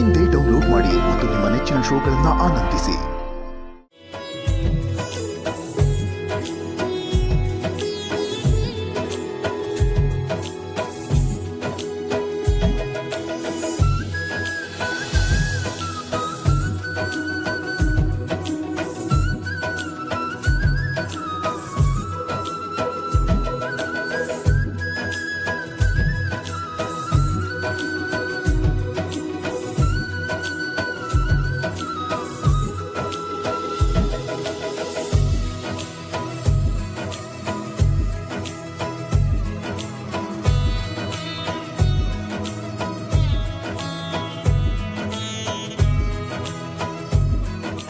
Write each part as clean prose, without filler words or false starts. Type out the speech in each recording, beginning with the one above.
ಇಂದೇ ಡೌನ್ಲೋಡ್ ಮಾಡಿ ಮತ್ತು ನಿಮ್ಮ ನೆಚ್ಚಿನ ಶೋಗಳನ್ನು ಆನಂದಿಸಿ.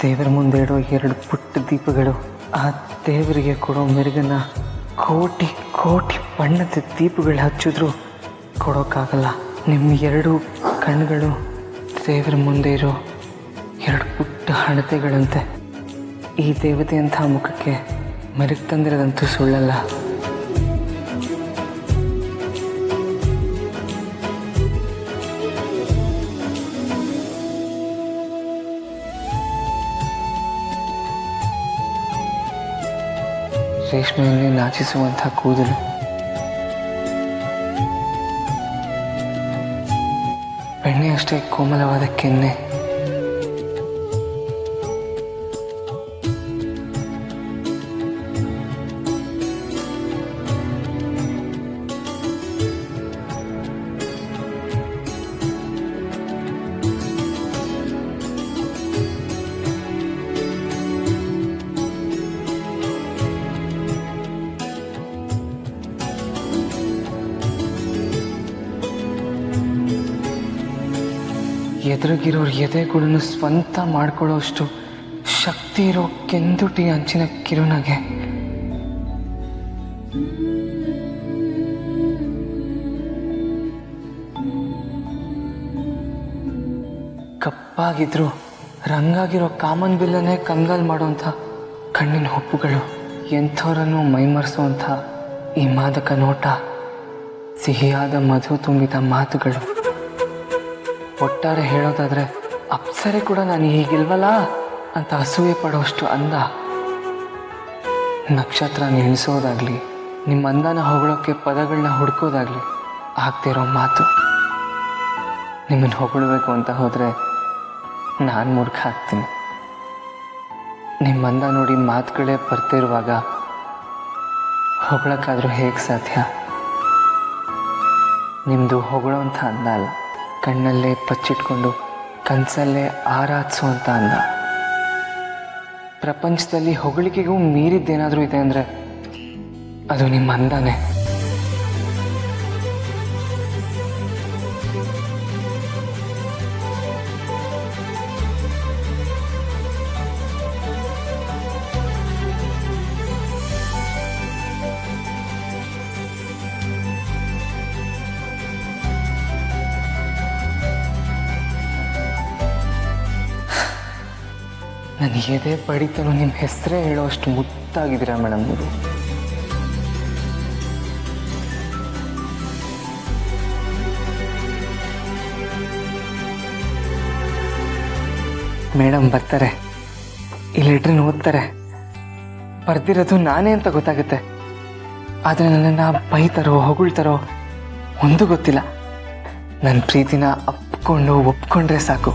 ದೇವರ ಮುಂದೆ ಇಡೋ 2 ಪುಟ್ಟ ದೀಪಗಳು ಆ ದೇವರಿಗೆ ಕೊಡೋ ಮೆರುಗನ್ನ ಕೋಟಿ ಕೋಟಿ ಬಣ್ಣದ ದೀಪಗಳು ಹಚ್ಚಿದ್ರು ಕೊಡೋಕ್ಕಾಗಲ್ಲ. ನಿಮ್ಮ 2 ಕಣ್ಣುಗಳು ದೇವರ ಮುಂದೆ ಇರೋ 2 ಪುಟ್ಟ ಹಣತೆಗಳಂತೆ. ಈ ದೇವತೆಯಂಥ ಮುಖಕ್ಕೆ ಮೆರುಗು ತಂದಿರೋದಂತೂ ಸುಳ್ಳಲ್ಲ. ರೇಷ್ಮೆಯಲ್ಲಿ ನಾಚಿಸುವಂಥ ಕೂದಲು, ಬೆಣ್ಣೆಯಷ್ಟೇ ಕೋಮಲವಾದ ಕೆನ್ನೆ, ಎದುರಿಗಿರೋರು ಎದೆಗಳನ್ನು ಸ್ವಂತ ಮಾಡ್ಕೊಳ್ಳೋಷ್ಟು ಶಕ್ತಿ ಇರೋ ಕೆಂದುಟಿ ಅಂಚಿನ ಕಿರುನಗೆ. ಕಪ್ಪಾಗಿದ್ರು ರಂಗಾಗಿರೋ ಕಾಮನ್ ಬಿಲ್ಲನ್ನೇ ಕಂಗಾಲ್ ಮಾಡೋಂಥ ಕಣ್ಣಿನ ಹುಪ್ಪುಗಳು, ಎಂಥವರನ್ನು ಮೈಮರೆಸುವಂಥ ಈ ಮಾದಕ ನೋಟ, ಸಿಹಿಯಾದ ಮಧು ತುಂಬಿದ ಮಾತುಗಳು. ಒಟ್ಟಾರೆ ಹೇಳೋದಾದರೆ ಅಪ್ಸರೆ ಕೂಡ ನಾನು ಹೀಗಿಲ್ವಲ್ಲ ಅಂತ ಅಸೂಯೆ ಪಡೋಷ್ಟು ಅಂದ. ನಕ್ಷತ್ರ ನಿಲ್ಲಿಸೋದಾಗಲಿ, ನಿಮ್ಮ ಅಂದನ ಹೊಗಳೋಕ್ಕೆ ಪದಗಳನ್ನ ಹುಡ್ಕೋದಾಗಲಿ ಆಗ್ತಿರೋ ಮಾತು. ನಿಮ್ಮನ್ನು ಹೊಗಳಬೇಕು ಅಂತ ಹೋದರೆ ನಾನು ಮೂರ್ಖ ಆಗ್ತೀನಿ. ನಿಮ್ಮ ಅಂದ ನೋಡಿ ಮಾತುಗಳೇ ಬರ್ತಿರುವಾಗ ಹೊಗಳಕ್ಕಾದರೂ ಹೇಗೆ ಸಾಧ್ಯ? ನಿಮ್ಮದು ಹೊಗಳೋಂಥ ಅಂದ ಅಲ್ಲ, ಕಣ್ಣಲ್ಲೇ ಪಚ್ಚಿಟ್ಕೊಂಡು ಕನಸಲ್ಲೇ ಆರಾಧಿಸುವಂಥ ಅಂದ. ಪ್ರಪಂಚದಲ್ಲಿ ಹೊಗಳಿಕೆಗೂ ಮೀರಿದ್ದೇನಾದರೂ ಇದೆ ಅಂದರೆ ಅದು ನಿಮ್ಮ ಅಂದಾನೆ. ನನ್ನ ಎದೆ ಬಡಿತನು ನಿಮ್ಮ ಹೆಸರೇ ಹೇಳೋಷ್ಟು ಮುದ್ದಾಗಿದ್ದೀರಾ ಮೇಡಮ್ ನೀವು. ಮೇಡಮ್ ಬರ್ತಾರೆ, ಈ ಲೆಟ್ರನ್ನ ಓದ್ತಾರೆ, ಬರ್ದಿರೋದು ನಾನೇ ಅಂತ ಗೊತ್ತಾಗುತ್ತೆ. ಆದರೆ ನನ್ನನ್ನು ಬೈತಾರೋ ಹೊಗಳ್ತಾರೋ ಒಂದು ಗೊತ್ತಿಲ್ಲ. ನನ್ನ ಪ್ರೀತಿನ ಒಪ್ಕೊಂಡ್ರೆ ಸಾಕು.